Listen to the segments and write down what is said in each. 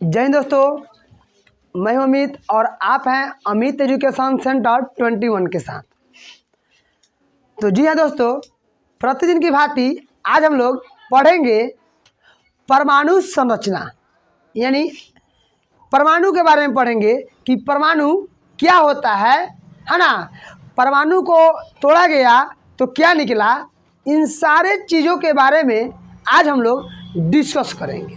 जय हिंद दोस्तों, मैं हूं अमित और आप हैं अमित एजुकेशन सेंटर 21 के साथ। तो जी हाँ दोस्तों, प्रतिदिन की भांति आज हम लोग पढ़ेंगे परमाणु संरचना, यानी परमाणु के बारे में पढ़ेंगे कि परमाणु क्या होता है ना। परमाणु को तोड़ा गया तो क्या निकला, इन सारे चीज़ों के बारे में आज हम लोग डिस्कस करेंगे,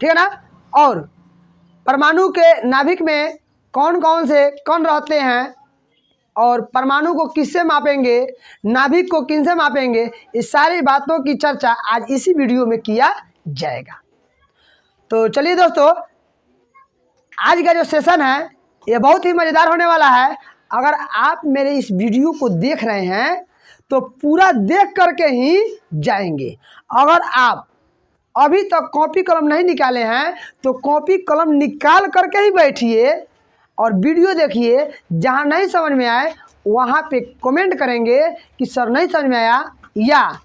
ठीक है ना। और परमाणु के नाभिक में कौन कौन से कण रहते हैं और परमाणु को किससे मापेंगे, नाभिक को किनसे मापेंगे, इस सारी बातों की चर्चा आज इसी वीडियो में किया जाएगा। तो चलिए दोस्तों, आज का जो सेशन है ये बहुत ही मज़ेदार होने वाला है। अगर आप मेरे इस वीडियो को देख रहे हैं तो पूरा देख करके ही जाएंगे। अगर आप अभी तक कॉपी कलम नहीं निकाले हैं तो कॉपी कलम निकाल करके ही बैठिए और वीडियो देखिए। जहां नहीं समझ में आए वहां पे कमेंट करेंगे कि सर नहीं समझ में आया, या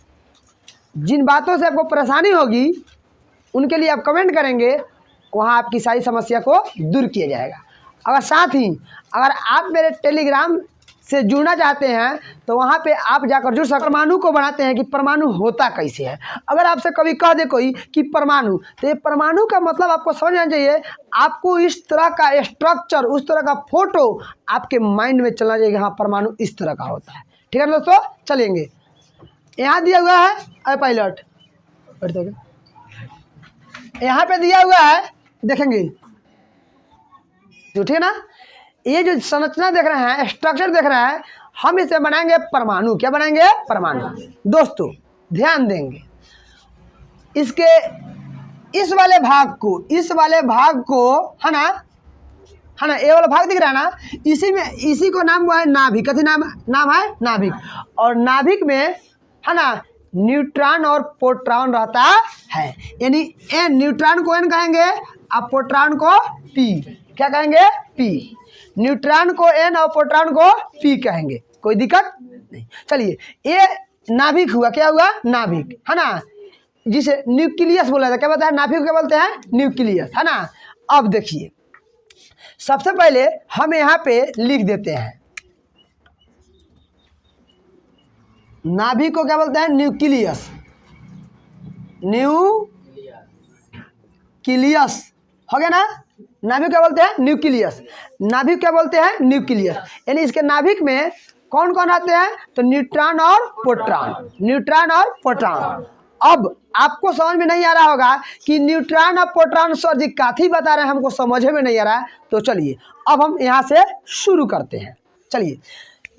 जिन बातों से आपको परेशानी होगी उनके लिए आप कमेंट करेंगे, वहां आपकी सारी समस्या को दूर किया जाएगा। अगर साथ ही अगर आप मेरे टेलीग्राम से जुड़ना चाहते हैं तो वहाँ पे आप जाकर जुड़ सकते। परमाणु को बनाते हैं कि परमाणु होता कैसे है। अगर आपसे कभी कह दे कोई कि परमाणु, तो ये परमाणु का मतलब आपको समझ आना चाहिए। आपको इस तरह का स्ट्रक्चर, उस तरह का फोटो आपके माइंड में चलना चाहिए। हाँ, परमाणु इस तरह का होता है, ठीक है दोस्तों। चलेंगे, यहाँ दिया हुआ है अरे पायलट, यहाँ पे दिया हुआ है, देखेंगे जो, ठीक है ना। ये जो संरचना देख रहे हैं, स्ट्रक्चर देख रहे हैं, हम इसे बनाएंगे परमाणु। क्या बनाएंगे? परमाणु। दोस्तों ध्यान देंगे, इसके इस वाले भाग को है ना, ये वाला भाग दिख रहा है ना, इसी को नाम हुआ है नाभिक। कथी नाम है? नाभिक। और नाभिक में है ना न्यूट्रॉन और प्रोटॉन रहता है, यानी एन, न्यूट्रॉन को एन कहेंगे और प्रोटॉन को पी। क्या कहेंगे? पी। न्यूट्रॉन को एन और प्रोटॉन को पी कहेंगे, कोई दिक्कत नहीं। चलिए, ये नाभिक हुआ। क्या हुआ? नाभिक, है ना, जिसे न्यूक्लियस बोला जाता है। क्या बताया? नाभिक को क्या बोलते हैं? न्यूक्लियस, है ना। अब देखिए, सबसे पहले हम यहाँ पे लिख देते हैं, नाभिक को क्या बोलते हैं? न्यूक्लियस। न्यूक्लियस हो गया ना। नाभिक क्या बोलते हैं? न्यूक्लियस। नाभिक क्या बोलते हैं? न्यूक्लियस। यानी इसके नाभिक में कौन कौन आते हैं? तो न्यूट्रॉन और प्रोटॉन, न्यूट्रॉन और प्रोटॉन। अब आपको समझ में नहीं आ रहा होगा कि न्यूट्रॉन और प्रोटॉन सर जी काथी बता रहे हैं, हमको समझ में नहीं आ रहा है। तो चलिए अब हम यहाँ से शुरू करते हैं। चलिए,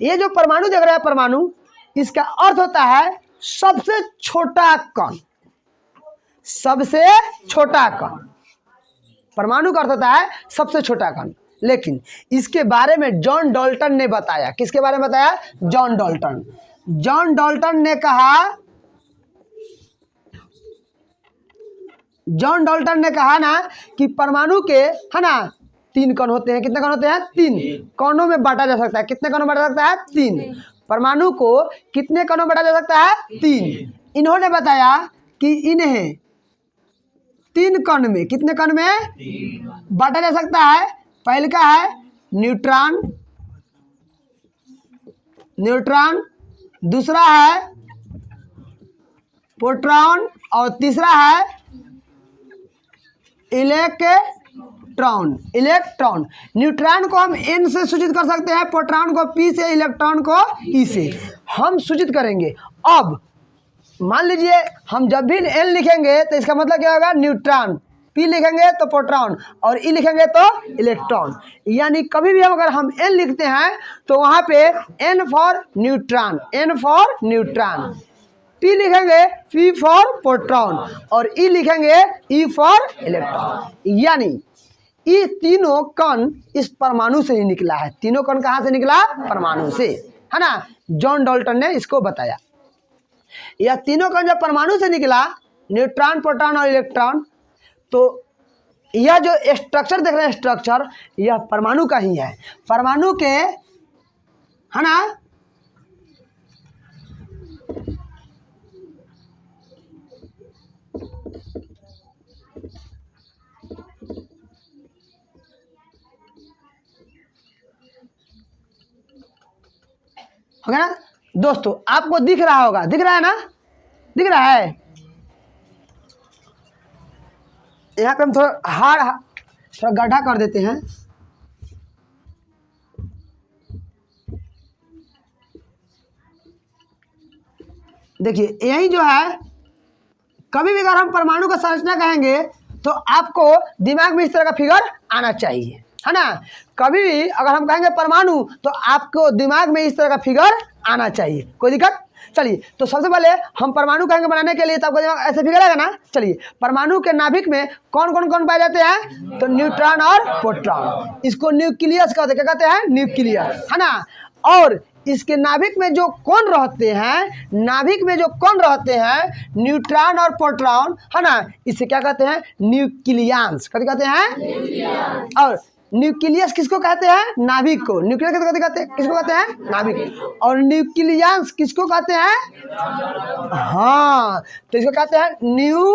ये जो परमाणु देख रहे हैं, परमाणु, इसका अर्थ होता है सबसे छोटा कण। सबसे छोटा कण परमाणु का अर्थ होता है सबसे छोटा कण। लेकिन इसके बारे में जॉन डाल्टन ने बताया। किसके बारे में बताया? John Dalton. जॉन डाल्टन ने कहा ना कि परमाणु के, है ना, 3 कण होते हैं। कितने कण होते हैं? 3 कणों में बांटा जा सकता है। कितने कणों में बांटा जा सकता है? 3। परमाणु को कितने कणों में बांटा जा सकता है? 3। इन्होंने बताया कि इन्हें 3 कण में, कितने कण में बांटा जा सकता है? पहले का है न्यूट्रॉन, दूसरा है प्रोटॉन और तीसरा है इलेक्ट्रॉन। न्यूट्रॉन को हम एन से सूचित कर सकते हैं, प्रोटॉन को पी से, इलेक्ट्रॉन को ई से हम सूचित करेंगे। अब मान लीजिए हम जब भी एन लिखेंगे तो इसका मतलब क्या होगा? न्यूट्रॉन। पी लिखेंगे तो प्रोटॉन और ई लिखेंगे तो इलेक्ट्रॉन। यानी कभी भी अगर हम एन लिखते हैं तो वहाँ पे एन फॉर न्यूट्रॉन, पी लिखेंगे पी फॉर प्रोटॉन और ई लिखेंगे ई फॉर इलेक्ट्रॉन। यानी ये तीनों कण इस परमाणु से ही निकला है। तीनों कण कहाँ से निकला? परमाणु से, है ना। जॉन डाल्टन ने इसको बताया। यह तीनों कण जब परमाणु से निकला, न्यूट्रॉन, प्रोटॉन और इलेक्ट्रॉन, तो यह जो स्ट्रक्चर देख रहे हैं, स्ट्रक्चर यह परमाणु का ही है। परमाणु के, है ना, हो गया ना दोस्तों। आपको दिख रहा होगा, दिख रहा है ना, दिख रहा है। यहाँ पे हम थोड़ा गड्ढा कर देते हैं। देखिए यही जो है, कभी भी अगर हम परमाणु का संरचना कहेंगे तो आपको दिमाग में इस तरह का फिगर आना चाहिए, है ना। कभी भी अगर हम कहेंगे परमाणु तो आपको दिमाग में इस तरह का फिगर आना चाहिए। कोई दिक्कत? चलिए, तो सबसे पहले हम परमाणु कहेंगे बनाने के लिए, तो आपको दिमाग ऐसे फिगर आएगा ना। चलिए, परमाणु के नाभिक में कौन कौन कौन पाए जाते हैं? तो न्यूट्रॉन और प्रोटॉन। इसको न्यूक्लियस कहते हैं। क्या कहते हैं? न्यूक्लियस, है ना। और इसके नाभिक में जो कौन रहते हैं, नाभिक में जो कौन रहते हैं, न्यूट्रॉन और प्रोटॉन, है ना, इसे क्या कहते हैं? न्यूक्लियस। क्या कहते हैं? और न्यूक्लियस किसको कहते हैं? नाभिक को। न्यूक्लियस कहते हैं, किसको कहते हैं? नाभिक। और न्यूक्लियस किसको कहते हैं? हाँ, तो इसको कहते हैं न्यूक्लियस,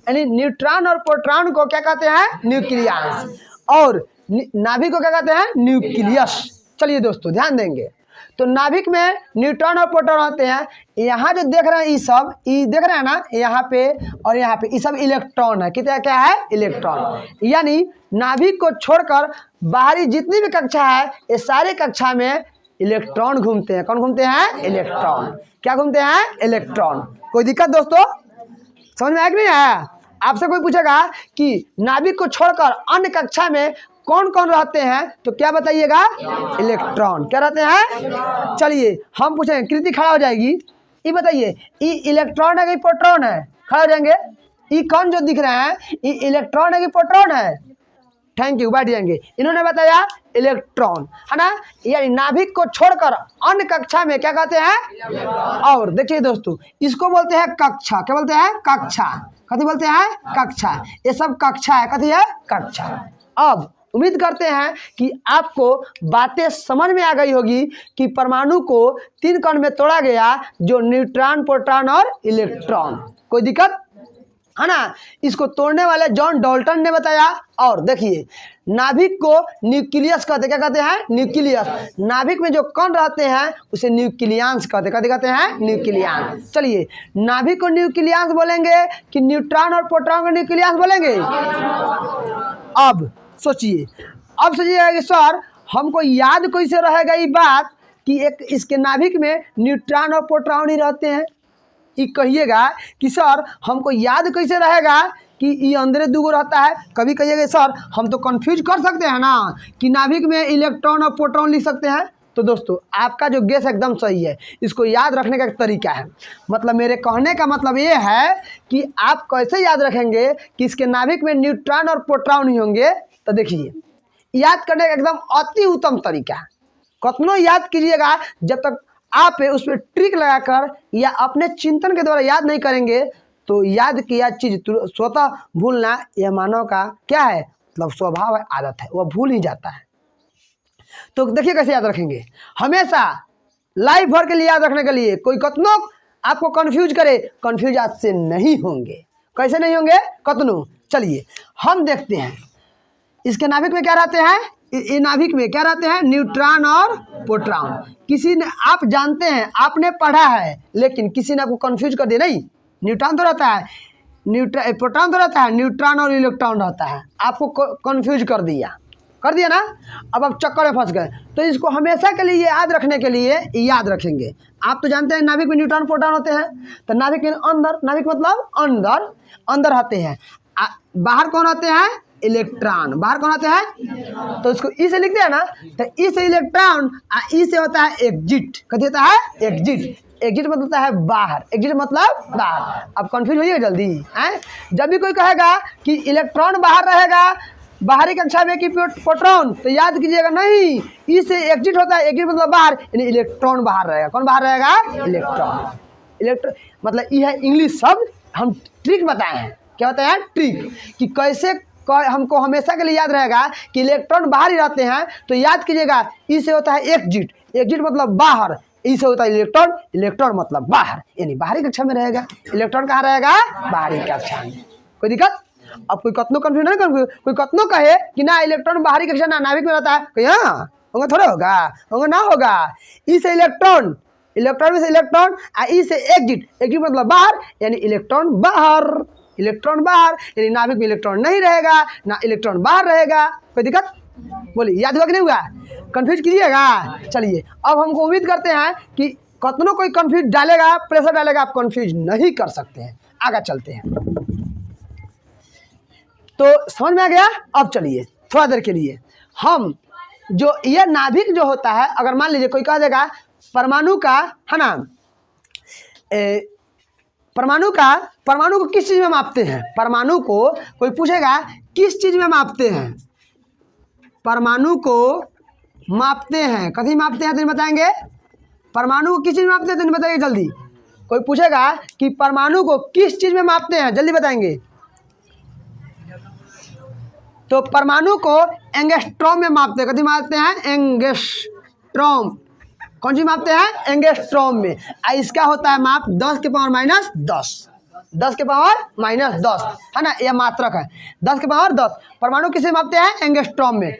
यानी न्यूट्रॉन और प्रोटॉन को क्या कहते हैं? न्यूक्लियस। और नाभिक को क्या कहते हैं? न्यूक्लियस। चलिए दोस्तों ध्यान देंगे, तो नाभिक में न्यूट्रॉन और प्रोटॉन होते हैं। यहाँ जो देख रहे हैं, ये सब देख रहे हैं ना, यहाँ पे और यहाँ पे, ये सब इलेक्ट्रॉन है। कितना क्या है? इलेक्ट्रॉन। यानी नाभिक को छोड़कर बाहरी जितनी भी कक्षा है, ये सारे कक्षा में इलेक्ट्रॉन घूमते हैं। कौन घूमते हैं? इलेक्ट्रॉन। क्या घूमते हैं? इलेक्ट्रॉन। कोई दिक्कत दोस्तों? समझ में आया कि नहीं आया? आपसे कोई पूछेगा कि नाभिक को छोड़कर अन्य कक्षा में कौन कौन रहते हैं, तो क्या बताइएगा? इलेक्ट्रॉन। क्या रहते हैं? चलिए हम पूछेंगे, कृति खड़ा हो जाएगी, ये बताइए, ये इलेक्ट्रॉन है कि प्रोटॉन है? खड़ा हो जाएंगे। ये कौन जो दिख रहे हैं, ये इलेक्ट्रॉन है कि प्रोटॉन है? थैंक यू, बैठ जाएंगे। इन्होंने बताया इलेक्ट्रॉन, है ना। यानी नाभिक को छोड़कर अन्य कक्षा में क्या कहते हैं? और देखिए दोस्तों, इसको बोलते हैं कक्षा। क्या बोलते हैं? कक्षा। कथी बोलते हैं? कक्षा। ये सब कक्षा है। कथी है? कक्षा। अब उम्मीद करते हैं कि आपको बातें समझ में आ गई होगी कि परमाणु को 3 कण में तोड़ा गया, जो न्यूट्रॉन, प्रोटॉन और इलेक्ट्रॉन। कोई दिक्कत है ना। इसको तोड़ने वाले जॉन डाल्टन ने बताया। और देखिए, नाभिक को न्यूक्लियस कहते हैं। क्या कहते हैं? न्यूक्लियस। नाभिक में जो कण रहते हैं उसे न्यूक्लियस कहते हैं। कहते हैं न्यूक्लियस। चलिए, नाभिक को न्यूक्लियस बोलेंगे कि न्यूट्रॉन और प्रोटॉन को न्यूक्लियस बोलेंगे? अब सोचिएगा कि सर हमको याद कैसे रहेगा ये बात कि एक इसके नाभिक में न्यूट्रॉन और प्रोटॉन ही रहते हैं। ये कहिएगा कि सर हमको याद कैसे रहेगा कि ये अंदर 2 रहता है। कभी कहिएगा सर हम तो कंफ्यूज कर सकते हैं ना कि नाभिक में इलेक्ट्रॉन और प्रोटॉन लिख सकते हैं। तो दोस्तों आपका जो गेस एकदम सही है। इसको याद रखने का एक तरीका है। मतलब मेरे कहने का मतलब ये है कि आप कैसे याद रखेंगे कि इसके नाभिक में न्यूट्रॉन और प्रोटॉन ही होंगे। तो देखिए, याद करने का एकदम अति उत्तम तरीका है। कतनो याद कीजिएगा, जब तक आप उस पर ट्रिक लगाकर या अपने चिंतन के द्वारा याद नहीं करेंगे, तो याद किया चीज स्वतः भूलना यह मानव का क्या है? मतलब स्वभाव है, आदत है, वह भूल ही जाता है। तो देखिए कैसे याद रखेंगे। हमेशा लाइफ भर के लिए याद रखने के लिए कोई कतनो आपको कंफ्यूज करे, कंफ्यूज आपसे नहीं होंगे। कैसे नहीं होंगे? कतनो। चलिए हम देखते हैं, इसके नाभिक में क्या रहते हैं? ये नाभिक में क्या रहते हैं? न्यूट्रॉन और प्रोटॉन। किसी ने, आप जानते हैं, आपने पढ़ा है, लेकिन किसी ने आपको कंफ्यूज कर दिया। नहीं, न्यूट्रॉन तो रहता है, प्रोटॉन तो रहता है, न्यूट्रॉन और इलेक्ट्रॉन रहता है। आपको कंफ्यूज कर दिया ना। अब आप चक्कर में फंस गए। तो इसको हमेशा के लिए याद रखने के लिए याद रखेंगे। आप तो जानते हैं नाभिक में न्यूट्रॉन प्रोटॉन होते हैं। तो नाभिक के अंदर, नाभिक मतलब अंदर आते हैं। बाहर कौन आते हैं? इलेक्ट्रॉन। बाहर कौन आते हैं? तो इसको ई से लिखते हैं ना। तो ई से इलेक्ट्रॉन, ई से होता है एग्जिट। कथी होता है? एग्जिट। एग्जिट मतलब होता है बाहर। एग्जिट मतलब बाहर। अब कंफ्यूज होइएगा जल्दी हैं। जब भी कोई कहेगा कि इलेक्ट्रॉन बाहर रहेगा बाहरी कक्षा में कि प्रोटॉन, तो याद कीजिएगा नहीं, ई से एग्जिट होता है। एग्जिट मतलब बाहर, यानी इलेक्ट्रॉन बाहर रहेगा। कौन बाहर रहेगा? इलेक्ट्रॉन। मतलब ये है इंग्लिश शब्द, हम ट्रिक बताए हैं। क्या बताए हैं? ट्रिक, कि कैसे हमको हमेशा के लिए याद रहेगा कि इलेक्ट्रॉन बाहर ही रहते हैं। तो याद कीजिएगा, ई से होता है एग्जिट। एग्जिट मतलब बाहर। ई से होता है इलेक्ट्रॉन। इलेक्ट्रॉन मतलब बाहर, यानी बाहरी कक्षा में रहेगा। इलेक्ट्रॉन कहाँ रहेगा? बाहरी कक्षा में। कोई दिक्कत? अब कोई कतनो कन्फ्यूज नहीं कर, कोई कतनो कहे कि ना इलेक्ट्रॉन बाहरी कक्षा ना नाभिक में रहता है, कहीं हाँ होगा थोड़ा होगा, होगा ना होगा। ई से इलेक्ट्रॉन, इलेक्ट्रॉन में से इलेक्ट्रॉन, ई से एग्जिट, एग्जिट मतलब बाहर, यानी इलेक्ट्रॉन बाहर, इलेक्ट्रॉन बाहर, यानी नाभिक में इलेक्ट्रॉन नहीं रहेगा ना इलेक्ट्रॉन बाहर रहेगा। कोई दिक्कत? बोलिए याद हुआ कि नहीं हुआ? कंफ्यूज कीजिएगा। चलिए अब हमको उम्मीद करते हैं कि कतनों कोई कंफ्यूज डालेगा, प्रेशर डालेगा, आप कंफ्यूज नहीं कर सकते हैं। आगे चलते हैं। तो समझ में आ गया? अब चलिए थोड़ा देर के लिए हम जो यह नाभिक जो होता है, अगर मान लीजिए कोई कह देगा परमाणु का, है ना, परमाणु को किस चीज में मापते हैं? परमाणु को कोई पूछेगा किस चीज में मापते हैं? परमाणु को मापते हैं, कभी मापते हैं तो नहीं बताएंगे। परमाणु को किस चीज में मापते हैं तो नहीं बताइए जल्दी। कोई पूछेगा कि परमाणु को किस चीज में मापते हैं, जल्दी बताएंगे। तो परमाणु को एंगस्ट्रॉम में मापते हैं। कभी मापते हैं? एंगस्ट्रॉम। कौन सी मापते हैं? एंगस्ट्रॉम में। इसका होता है माप 10 के पावर माइनस 10, 10 के पावर माइनस 10, है ना, यह मात्रक है 10 के पावर 10। परमाणु किसे मापते हैं? एंगस्ट्रॉम में।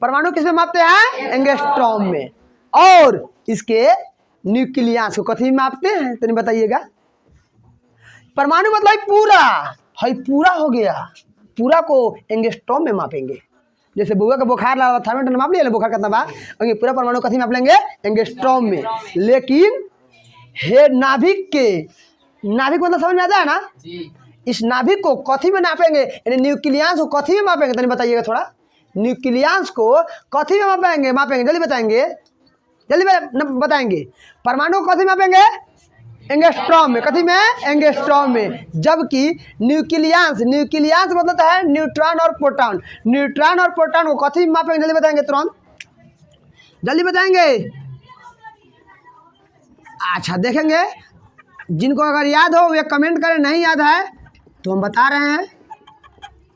परमाणु किसे मापते हैं? एंगस्ट्रॉम में। और इसके न्यूक्लियस को कथी में मापते हैं तो नहीं बताइएगा। परमाणु मतलब पूरा है, पूरा हो गया, पूरा को एंगस्ट्रॉम में मापेंगे। जैसे बुआ का बुखार लगा, थर्मामीटर माप लिया, बुखार कितना बा, पूरा परमाणु कथी माप लेंगे? एंगस्ट्रॉम में। लेकिन हे नाभिक के, नाभिक मतलब समझ में आता है ना जी। इस नाभिक को कथी में नापेंगे, यानी न्यूक्लियस को कथी में मापेंगे तो नहीं बताइएगा थोड़ा। न्यूक्लियस को कथी में मापेंगे जल्दी बताएंगे, जल्दी बताएंगे। परमाणु को कथी मापेंगे? एंगस्ट्रॉम में। कथी में? एंगस्ट्रॉम में। जबकि न्यूक्लियस मतलब है न्यूट्रॉन और प्रोटॉन। न्यूट्रॉन और प्रोटॉन को कथी में मापेंगे जल्दी बताएंगे, तुरंत जल्दी बताएंगे। अच्छा देखेंगे, जिनको अगर याद हो वे कमेंट करें, नहीं याद है तो हम बता रहे हैं,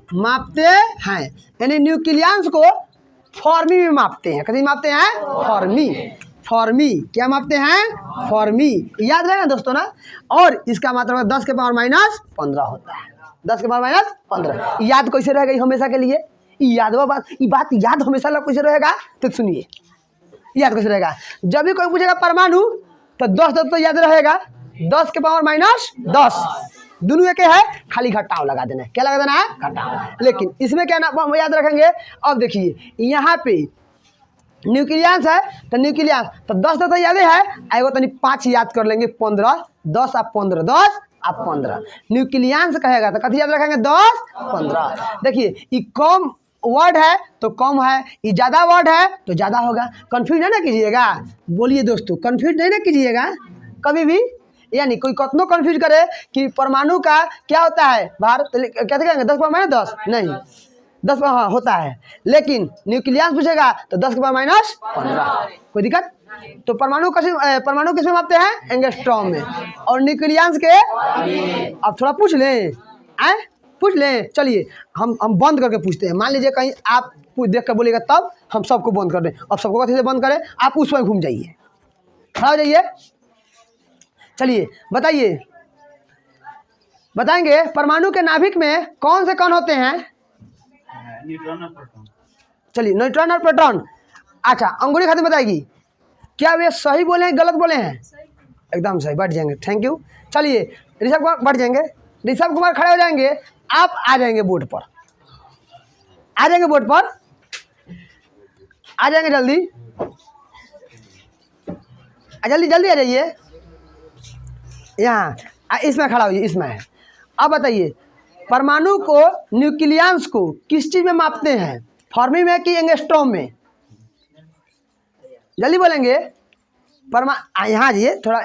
मापते हैं। यानी न्यूक्लियस को फॉर्मी में मापते हैं। कभी मापते हैं? फॉर्मी। फॉर्मी क्या मापते हैं? फॉर्मी। याद रहेगा दोस्तों ना। और इसका मात्रा 10 के पावर माइनस 15 होता है, 10 के पावर माइनस 15। याद कैसे रहेगा हमेशा के लिए? याद बात याद हमेशा कैसे रहेगा तो सुनिए, याद कैसे रहेगा। जब भी कोई पूछेगा परमाणु तो 10 तो याद रहेगा, 10 के पावर माइनस 10, दोनों एक है, खाली घटाव लगा देना है। क्या लगा देना है? घटाव। लेकिन इसमें क्या नाम याद रखेंगे? अब देखिए यहाँ पे न्यूक्लियस है तो न्यूक्लियस तो 10 तो याद है, आएगा तो 5 याद कर लेंगे, 15, 10 आप 15, 10 आप 15। न्यूक्लियस कहेगा तो कथी याद रखेंगे? 10, 15। देखिए ये कम वर्ड है तो कम है, ये ज़्यादा वर्ड है तो ज़्यादा होगा। कंफ्यूज नहीं ना कीजिएगा। बोलिए दोस्तों, कंफ्यूज नहीं ना कीजिएगा कभी भी। यानी कोई कतनो कंफ्यूज करे कि परमाणु का क्या होता है बाहर, तो क्या कहेंगे 10 के पावर माइनस 10 नहीं, 10 हाँ होता है। लेकिन न्यूक्लियस पूछेगा तो 10 के पावर माइनस 15। कोई दिक्कत? तो परमाणु किस में मापते हैं? एंगस्ट्रॉम में। और न्यूक्लियस के अब थोड़ा पूछ लें, पूछ लें। चलिए हम बंद करके पूछते हैं। मान लीजिए कहीं आप देख कर बोलेगा तब हम सबको बंद कर दें। अब सबको कैसे बंद करें? आप उस पर घूम जाइए, खड़ा हो जाइए। चलिए बताइए, बताएंगे परमाणु के नाभिक में कौन से कण होते हैं? न्यूट्रॉन और प्रोटॉन। चलिए न्यूट्रॉन और प्रोटॉन। अच्छा अंगूठी खाते बताएगी, क्या वे सही बोले हैं गलत बोले हैं? एकदम सही, बैठ जाएंगे, थैंक यू। चलिए ऋषभ कुमार बैठ जाएंगे, ऋषभ कुमार खड़े हो जाएंगे, आप आ जाएंगे बोर्ड पर, आ जाएंगे बोर्ड पर, आ जाएंगे जल्दी, जल्दी जल्दी आ जाइए। यहाँ इसमें खड़ा होइए, इसमें है। अब बताइए परमाणु को न्यूक्लियस को किस चीज में मापते हैं? फॉर्मी में कि एंगस्ट्रॉम में? जल्दी बोलेंगे। यहाँ आइए थोड़ा।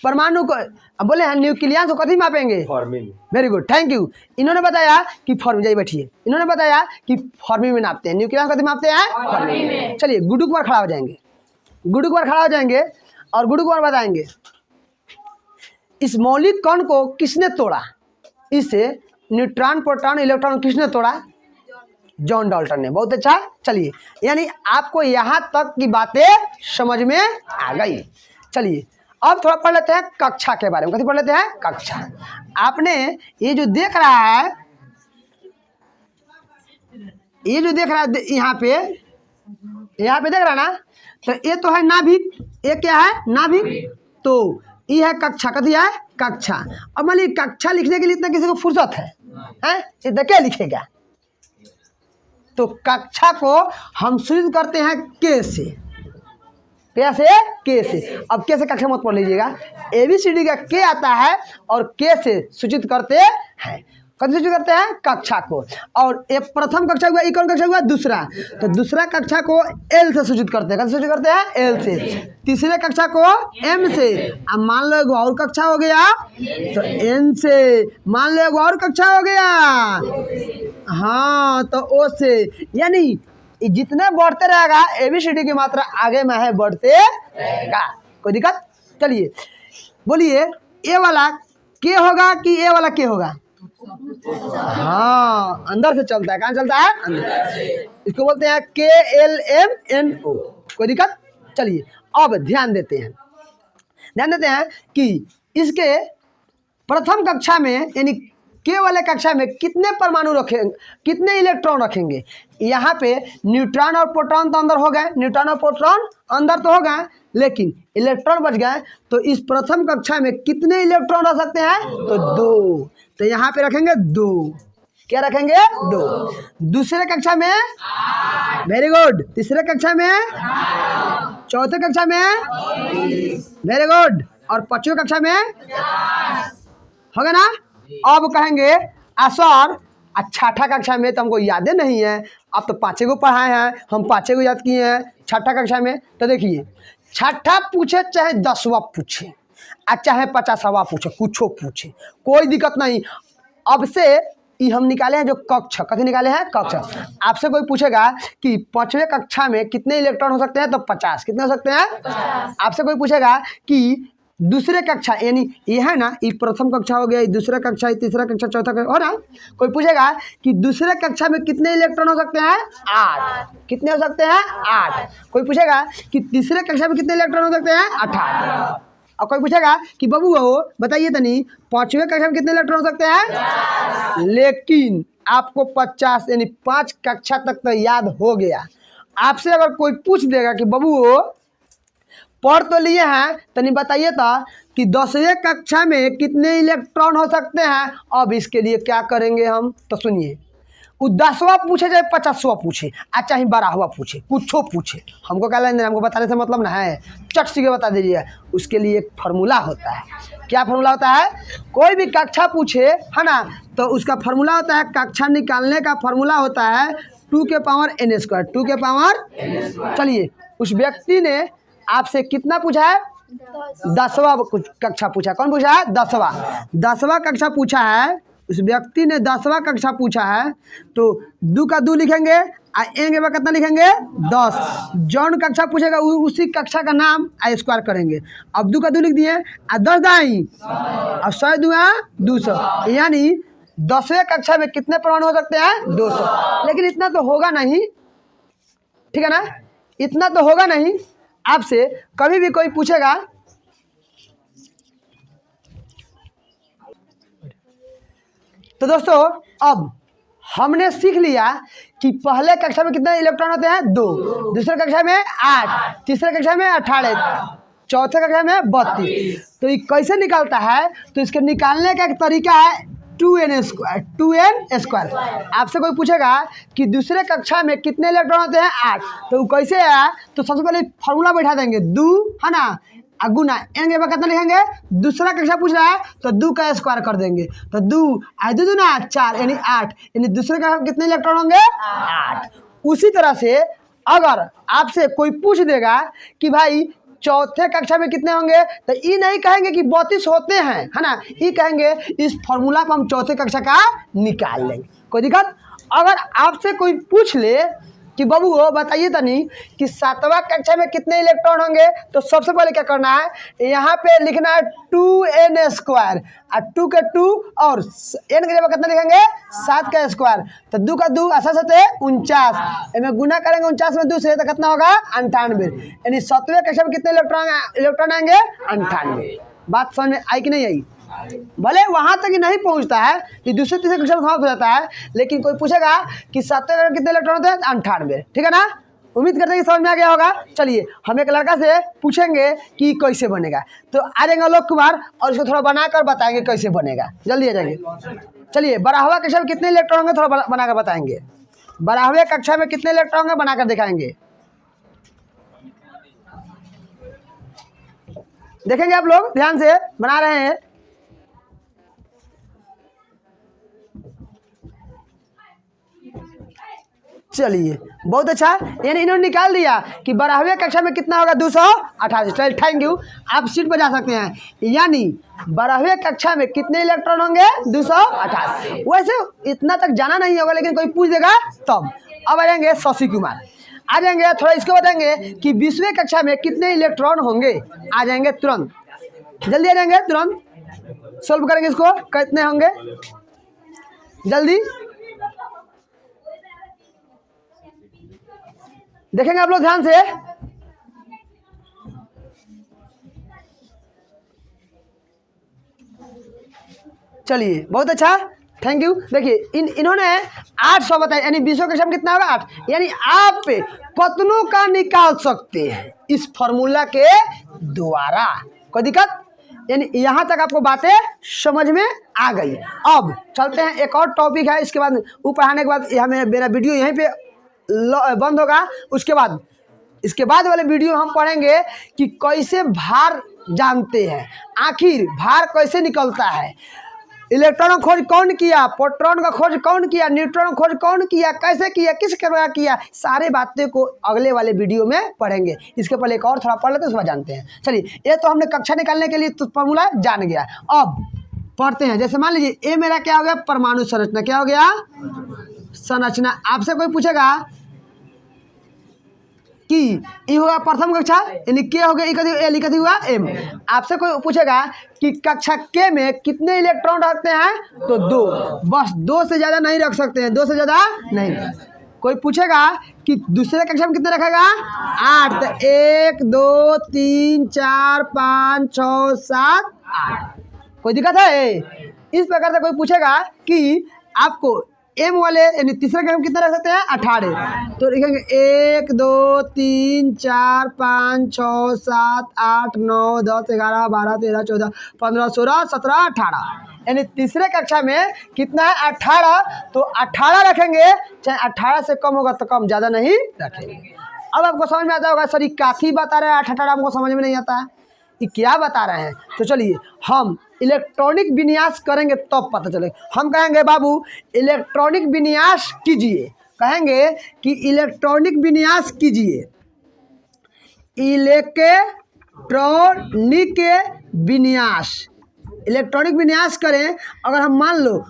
परमाणु को अब बोले हैं न्यूक्लियस को कभी मापेंगे? फॉर्मी में। Very good, thank you. इन्होंने बताया कि फॉर्मी, जाइए बैठिए। इन्होंने बताया कि फॉर्मी में नापते हैं, न्यूक्लियस कभी मापते हैं? फॉर्मी में। चलिए गुड्डू कुमार खड़ा हो जाएंगे, गुड्डू कुमार खड़ा हो जाएंगे और गुड्डू कुमार बताएंगे इस मौलिक कण को किसने तोड़ा? इसे न्यूट्रॉन प्रोटॉन इलेक्ट्रॉन किसने तोड़ा? जॉन डाल्टन ने। बहुत अच्छा। चलिए यानी आपको यहाँ तक की बातें समझ में आ गई। चलिए अब थोड़ा पढ़ लेते हैं कक्षा के बारे में। कथी पढ़ लेते हैं? कक्षा। आपने ये जो देख रहा है ये जो देख रहा है यहाँ पे देख रहा है ना, तो ये तो है नाभिक, ये क्या है नाभिक, तो ये है कक्षा, कथी है कक्षा। अब मान ली कक्षा लिखने के लिए इतना किसी को फुर्सत है ये क्या लिखेगा, तो कक्षा को हम सूचित करते हैं के से, के से। अब के से कक्षा मत पढ़ लीजिएगा, ABCD का के आता है और के से सूचित करते हैं, कब सूचित करते हैं कक्षा को। और एक प्रथम कक्षा हुआ, कौन कक्षा हुआ दूसरा, तो दूसरा कक्षा को L से सूचित करते हैं, कब सूचित करते हैं L से। तीसरे कक्षा को M से। अब मान लो एक और कक्षा हो गया तो N से, मान लो एक और कक्षा हो गया हाँ तो O से। यानी जितने बढ़ते रहेगा ABCD की मात्रा आगे में है बढ़ते रहेगा, कोई दिक्कत। चलिए बोलिए ए वाला के होगा कि ए वाला के होगा, हाँ अंदर से चलता है, कहाँ चलता है अंदर से। इसको बोलते हैं KLMNO, कोई दिक्कत। चलिए अब ध्यान देते हैं कि इसके प्रथम कक्षा में यानी के वाले कक्षा में कितने परमाणु रखेंगे, कितने इलेक्ट्रॉन रखेंगे। यहाँ पे न्यूट्रॉन और प्रोटॉन तो अंदर हो गए, न्यूट्रॉन और प्रोटॉन अंदर तो हो गए, लेकिन इलेक्ट्रॉन बच गए। तो इस प्रथम कक्षा में कितने इलेक्ट्रॉन रख सकते हैं, तो 2। तो यहाँ पे रखेंगे 2, क्या रखेंगे 2। दूसरे कक्षा में वेरी गुड, तीसरे कक्षा में चौथे कक्षा में वेरी गुड, और पांचवें कक्षा में होगा ना। अब कहेंगे सर छठा कक्षा में तो हमको यादें नहीं है, आप तो 5 को पढ़ाए हैं, हम 5 को याद किए हैं छठा कक्षा में। तो देखिए छठा पूछे चाहे 10वां पूछे चाहे 50वां पूछे, कुछो पूछे कोई दिक्कत नहीं। अब से ये हम निकाले हैं जो कक्ष, कथी निकाले हैं कक्ष। आपसे कोई पूछेगा कि 5वें कक्षा में कितने इलेक्ट्रॉन हो सकते हैं, तो 50। कितने हो सकते हैं। आपसे कोई पूछेगा कि दूसरे कक्षा यानी ये है ना, ये प्रथम कक्षा हो गया, ये दूसरा कक्षा, ये तीसरा कक्षा, चौथा कक्षा हो ना। कोई पूछेगा कि दूसरे कक्षा में कितने इलेक्ट्रॉन हो सकते हैं, 8। कितने हो सकते हैं 8। कोई पूछेगा कि तीसरे कक्षा में कितने इलेक्ट्रॉन हो सकते हैं, 18। और कोई पूछेगा कि बाबू हो बताइए तनी 5वें कक्षा में कितने इलेक्ट्रॉन हो सकते हैं, लेकिन आपको 50 यानी 5 कक्षा तक तो याद हो गया। आपसे अगर कोई पूछ देगा कि बाबू हो पढ़ तो लिए हैं, तनी बताइए तो कि 10वें कक्षा में कितने इलेक्ट्रॉन हो सकते हैं। अब इसके लिए क्या करेंगे हम, तो सुनिए, वो 10वां पूछे चाहे 50वां पूछे चाहे 12वां पूछे, कुछो पूछे, हमको क्या लेना, हमको बताने से मतलब ना है, चट सीखे बता दीजिए। उसके लिए एक फार्मूला होता है। क्या फार्मूला होता है, कोई भी कक्षा पूछे है ना, तो उसका फार्मूला होता है, कक्षा निकालने का फार्मूला होता है 2 के पावर n², 2 के पावर। चलिए उस व्यक्ति ने आपसे कितना पूछा है, 10वां कक्षा पूछा। कौन पूछा है, 10वां कक्षा पूछा है। उस व्यक्ति ने 10वां कक्षा पूछा है, तो 2 का 2 लिखेंगे एन के बाद कितना लिखेंगे 10। जौन कक्षा पूछेगा उसी कक्षा का नाम स्क्वायर करेंगे। अब 2 का 2 लिख दिए 10 दाई, अब 100 दुआ 200, यानी 10वें कक्षा में कितने परमाणु हो सकते हैं, 200। लेकिन इतना तो होगा नहीं, ठीक है ना, इतना तो होगा नहीं। आपसे कभी भी कोई पूछेगा तो दोस्तों अब हमने सीख लिया कि पहले कक्षा में कितने इलेक्ट्रॉन होते हैं, 2, दूसरे कक्षा में 8, तीसरे कक्षा में 18, चौथे कक्षा में 32। तो ये कैसे निकालता है, तो इसके निकालने का एक तरीका है 2n²। आपसे कोई पूछेगा कि दूसरे कक्षा में कितने इलेक्ट्रॉन होते हैं, 8, तो कैसे आया, तो सबसे पहले फार्मूला बैठा देंगे 2 है ना, गुना एन के बाद कितना लिखेंगे, दूसरा कक्षा पूछ रहा है तो 2 का स्क्वायर कर देंगे, तो 2 2 ना 4 यानी 8, यानी दूसरे कक्षा में कितने इलेक्ट्रॉन होंगे, 8। उसी तरह से अगर आपसे कोई पूछ देगा कि भाई चौथे कक्षा में कितने होंगे, तो ये नहीं कहेंगे कि 32 होते हैं, है ना, ये कहेंगे इस फॉर्मूला को हम चौथे कक्षा का निकाल लेंगे, कोई दिक्कत। अगर आपसे कोई पूछ ले कि बाबू हो बताइए तनी कि 7वां कक्षा में कितने इलेक्ट्रॉन होंगे, तो सबसे पहले क्या करना है, यहाँ पे लिखना है 2n², और 2 के 2 और n के जगह कितना लिखेंगे 7 का स्क्वायर, तो 2 का 2 ऐसा से 49, इनमें गुना करेंगे 49 में 2 से, तो कितना होगा 98, यानी 7वें कक्षा में कितने इलेक्ट्रॉन आएंगे 98। बात समझ में आई कि नहीं आई, भले वहाँ तक ही नहीं पहुँचता है कि दूसरे तीसरे कक्षा में समाप्त हो जाता है, लेकिन कोई पूछेगा कि 7वें में कितने इलेक्ट्रॉन होते हैं? 98। ठीक है ना? उम्मीद करते हैं कि समझ में आ गया होगा। चलिए हम एक लड़का से पूछेंगे कि कैसे बनेगा, तो आ जाएंगे आलोक कुमार और इसको थोड़ा बनाकर बताएंगे कैसे बनेगा। जल्दी आ जाएंगे। चलिए 12वें कक्षा में कितने इलेक्ट्रॉन होंगे थोड़ा बनाकर बताएंगे। 12वें कक्षा में कितने इलेक्ट्रॉन होंगे बनाकर दिखाएंगे। देखेंगे आप लोग ध्यान से बना रहे हैं। चलिए बहुत अच्छा, यानी इन्होंने निकाल दिया कि 12वें कक्षा में कितना होगा 288। चलिए थैंक यू, आप सीट पर जा सकते हैं। यानी 12वें कक्षा में कितने इलेक्ट्रॉन होंगे? 288। वैसे इतना तक जाना नहीं होगा, लेकिन कोई पूछ देगा तब। अब आ जाएंगे शशि कुमार, आ जाएंगे थोड़ा इसको बताएंगे कि 20वें कक्षा में कितने इलेक्ट्रॉन होंगे। आ जाएंगे तुरंत, जल्दी आ जाएंगे, तुरंत सॉल्व करेंगे इसको। कितने होंगे जल्दी देखेंगे आप लोग ध्यान से। चलिए बहुत अच्छा, थैंक यू। देखिए इन्होंने 800 बताया, यानी 20वें कक्षा में कितना होगा? 8। यानी आप कतनों का निकाल सकते हैं इस फॉर्मूला के द्वारा। कोई दिक्कत? यानी यहाँ तक आपको बातें समझ में आ गई। अब चलते हैं, एक और टॉपिक है, इसके बाद वो पढ़ाने के बाद हमें मेरा वीडियो यहीं पे बंद होगा। उसके बाद इसके बाद वाले वीडियो हम पढ़ेंगे कि कैसे भार जानते हैं, आखिर भार कैसे निकलता है, इलेक्ट्रॉन का खोज कौन किया, प्रोटॉन का खोज कौन किया, न्यूट्रॉन का खोज कौन किया, कैसे किया, किस प्रकार किया, सारे बातें को अगले वाले वीडियो में पढ़ेंगे। इसके पहले एक और थोड़ा पढ़ लेते हैं, उसके बाद जानते हैं। चलिए ये तो हमने कक्षा निकालने के लिए तो फॉर्मूला जान गया। अब पढ़ते हैं। जैसे मान लीजिए ये मेरा क्या हो गया? परमाणु संरचना। क्या हो गया? संरचना। आपसे कोई पूछेगा कि ई होगा प्रथम कक्षा, यानी के हो गया, लिखा हुआ एम। आपसे कोई पूछेगा कि कक्षा के में कितने इलेक्ट्रॉन रखते हैं, तो 2, बस 2 से ज़्यादा नहीं रख सकते हैं, 2 से ज़्यादा नहीं। कोई पूछेगा कि दूसरे कक्षा में कितने रखेगा? 8। तो 1 2 3 4 5 6 7 8। कोई दिक्कत है? इस प्रकार से कोई पूछेगा कि आपको एम वाले यानी तीसरे कक्षा में कितने रख सकते हैं? 18। तो लिखेंगे 1 2 3 4 5 6 7 8 9 10 11 12 13 14 15 16 17 18। यानी तीसरे कक्षा में कितना है? 18। तो 18 रखेंगे, चाहे 18 से कम होगा तो कम, ज़्यादा नहीं रखेंगे। अब आपको समझ में आता होगा सर ये काफ़ी बता रहे हैं, 18 हमको समझ में नहीं आता है, ये क्या बता रहे हैं। तो चलिए हम इलेक्ट्रॉनिक विन्यास करेंगे तब पता चलेगा। हम कहेंगे बाबू इलेक्ट्रॉनिक विन्यास कीजिए, कहेंगे कि इलेक्ट्रॉनिक विन्यास कीजिए, इलेक्ट्रॉनिक विन्यास, इलेक्ट्रॉनिक विन्यास करें। अगर हम मान लो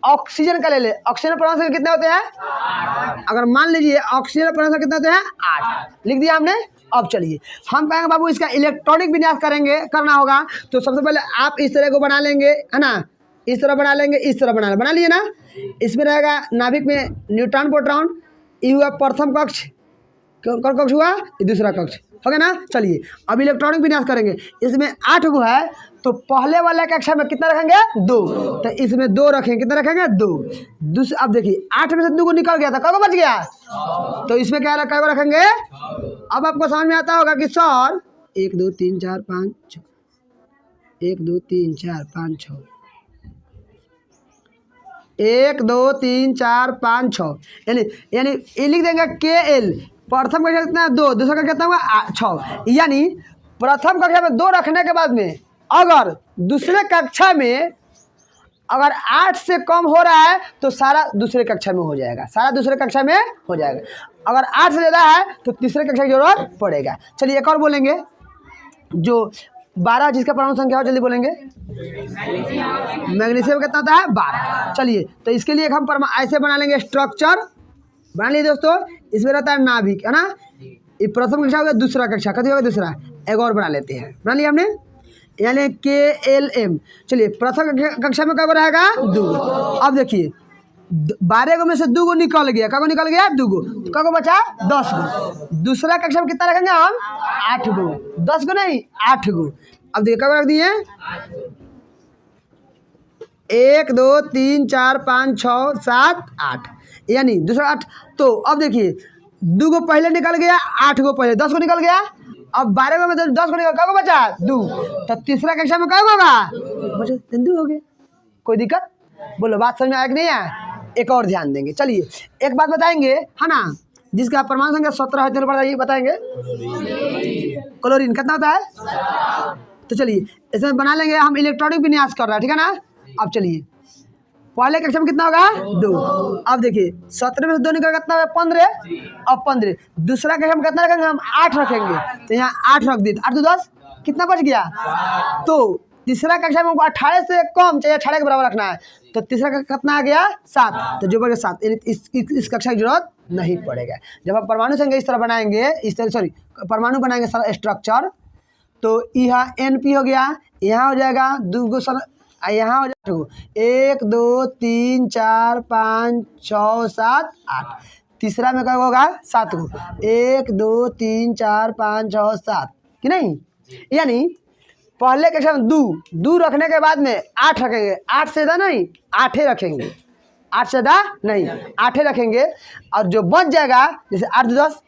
ऑक्सीजन का ले ले, ऑक्सीजन परमाणु संख्या कितने होते हैं? 8। अगर मान लीजिए ऑक्सीजन परमाणु संख्या कितने होते हैं? 8 लिख दिया हमने। अब चलिए हम कहेंगे बाबू इसका इलेक्ट्रॉनिक विन्यास करना होगा। तो सबसे पहले आप इस तरह को बना लेंगे, है ना, इस तरह बना लेंगे, इस तरह बना लिए ना। इसमें रहेगा नाभिक में न्यूट्रॉन प्रोटॉन, ये हुआ प्रथम कक्ष, कौन कक्ष हुआ? ये दूसरा कक्ष हो गया ना। चलिए अब इलेक्ट्रॉनिक विन्यास करेंगे। इसमें 8 गो है, तो पहले वाला कक्षा में कितना रखेंगे? 2। तो इसमें 2 रखेंगे, कितना रखेंगे? 2। अब देखिए 8 में से 2 को निकल गया था, कब बच गया? तो इसमें क्या कै रखेंगे? अब आपको समझ में आता होगा कि सर 1 2 3 4 5 6, 1 2 3 4 5 6, 1 2 3 4 5 6, यानी ये लिख देंगे KL। प्रथम कक्षा कितना है? 2। दूसरा कक्षा कितना होगा? 6। यानी प्रथम कक्षा में 2 रखने के बाद में अगर दूसरे कक्षा में अगर 8 से कम हो रहा है तो सारा दूसरे कक्षा में हो जाएगा, सारा दूसरे कक्षा में हो जाएगा। अगर 8 से ज़्यादा है तो तीसरे कक्षा की जरूरत पड़ेगा। चलिए एक और बोलेंगे, जो 12 जिसका परमाणु संख्या हो, जल्दी बोलेंगे। मैग्नीशियम कितना होता है? 12। चलिए तो इसके लिए हम ऐसे बना लेंगे, स्ट्रक्चर बना लिए दोस्तों। इसमें रहता है नाभिक, है ना। ये प्रथम कक्षा हो गया, दूसरा कक्षा कभी होगा? दूसरा। एक और बना लेते हैं, बना लिया हमने, यानी KLM। चलिए प्रथम कक्षा में कब रहेगा? 2। अब देखिए 12 गो में से 2 गो निकल गया, कब निकल गया? 2 गो। तो कब बचा? 10 गो। दूसरा कक्षा में कितना रखेंगे हम? 8 गो। 10 गो नहीं, 8 गो। अब देखिए कब रख दिए? 1 2 3 4 5 6 7 8 यानी दूसरा 8। तो अब देखिए 2 को पहले निकल गया, 8 को पहले, 10 को निकल गया, अब 12 को में 10 को निकल, क्या को बचा 2। तो तीसरा कक्षा में क्या होगा बचे 2 हो गए। कोई दिक्कत? बोलो बात समझ में आया कि नहीं आया? एक और ध्यान देंगे। चलिए एक बात बताएंगे है ना, जिसका परमाणु संख्या 17 है, बताइए बताएंगे। क्लोरीन कितना होता है? तो चलिए इसमें बना लेंगे हम इलेक्ट्रॉनिक विन्यास कर रहा है, ठीक है ना। अब चलिए पहले कक्षा में कितना होगा 2। अब देखिए 17 में से 2 निकल कितना है 15। अब 15 दूसरा कक्षा में कितना रखेंगे हम 8 रखेंगे, तो यहाँ 8 रख दी, 8 2 10 कितना बच गया। तो तीसरा कक्षा में हमको 18 से कम चाहिए, 18 के बराबर रखना है, तो तीसरा कक्षा कितना आ गया 7। तो जो बच गया 7, इस कक्षा की जरूरत नहीं पड़ेगा। जब आप परमाणु संख्या इस तरह बनाएंगे, इस तरह सॉरी परमाणु बनाएंगे सारा स्ट्रक्चर, तो यहाँ NP हो गया, यहाँ हो जाएगा 2 गो सर, यहाँ हो जाएगा 1 2 3 4 5 6 7 8। तीसरा में क्या होगा 7 को, 1 2 3 4 5 6 7 कि नहीं। यानी पहले कक्षा में 2 रखने के बाद में 8 रखेंगे, 8 से ज़्यादा नहीं 8 ही रखेंगे, 8 से ज़्यादा नहीं 8 ही रखेंगे। और जो बच जाएगा जैसे 8 2 10,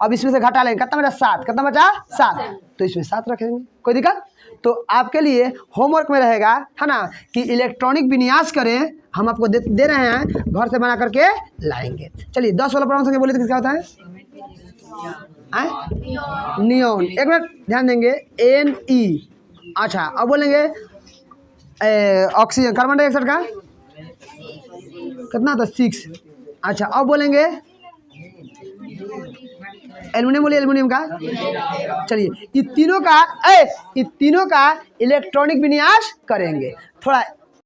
अब इसमें से घटा लेंगे, कितना बचा 7, कितना बचा 7, तो इसमें 7 रखेंगे। कोई दिक्कत? तो आपके लिए होमवर्क में रहेगा है ना कि इलेक्ट्रॉनिक विन्यास करें, हम आपको दे रहे हैं, घर से बना करके लाएंगे। चलिए 10 वाला परमाणु संख्या बोले तो किसका होता है? नियोन। एक मिनट ध्यान देंगे, Ne। अच्छा अब बोलेंगे ऑक्सीजन, कार्बन डाइऑक्साइड का कितना था 6। अच्छा अब बोलेंगे एल्युमिनियम, बोलिए एल्युमिनियम का। चलिए ये तीनों का इलेक्ट्रॉनिक विन्यास करेंगे। थोड़ा